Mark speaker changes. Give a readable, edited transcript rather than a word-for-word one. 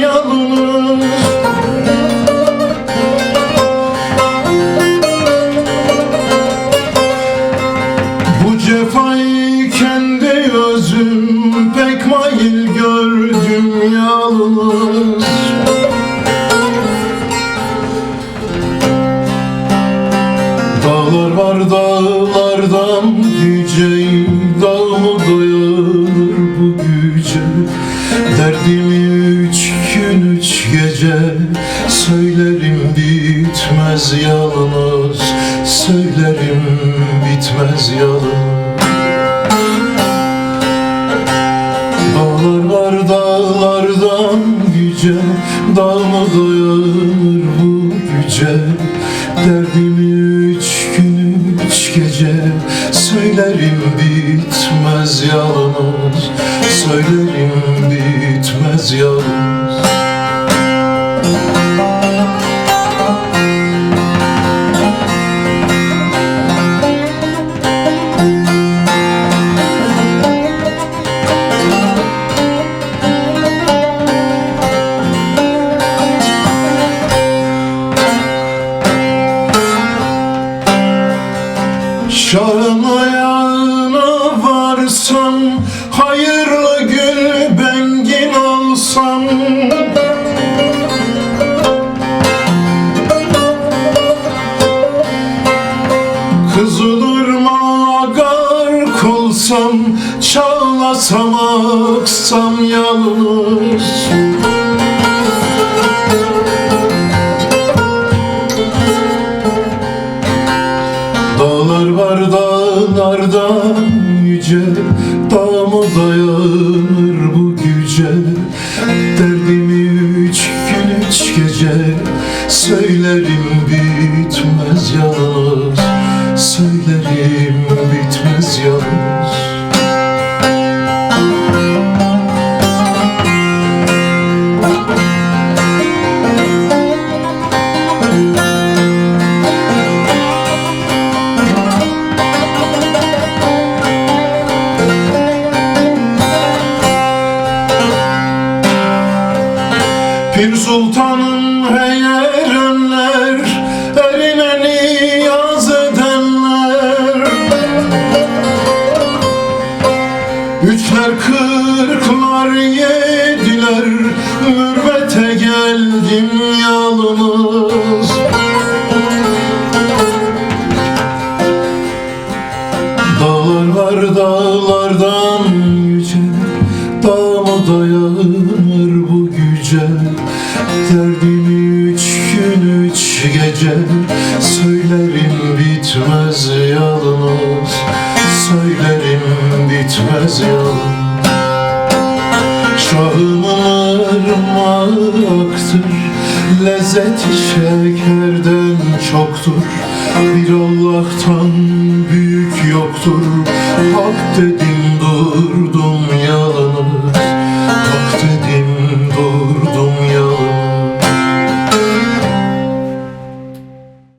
Speaker 1: yalnız. Bu cefayı kendi özüm pek mail gördüm yalnız. Dağlar var dağlardan yüce, dağ mı dayanır bu güce? Derdimi 3 gün 3 gece söylerim bitmez yalnız, söylerim bitmez yalnız. Dağlar var dağlardan yüce, dağ mı dayanır bu güce? Derdimi 3 gün 3 gece söylerim bitmez yalnız, söylerim bitmez yalnız. Şahın ayağına varsam, hayırlı gül bengin olsam, Kızılırmağa gark olsam, çağlasam aksam yalnız. Dağlar var dağlardan yüce, dağ mı dayanır bu güce? Derdimi 3 gün 3 gece söylerim bitmez yalnız, söylerim bitmez yalnız. Pir Sultan'ın erenler, erine niyaz edenler, üçler kırklar yediler, mürvete geldim yalnız. Dağlar var dağlardan yüce, dağ mı dayanır bu güce? Derdimi 3 gün 3 gece söylerim bitmez yalnız, söylerim bitmez yalnız. Şahımın ırmağıdır, lezzeti şekerden çoktur. Bir Allah'tan büyük yoktur, hak dedim dur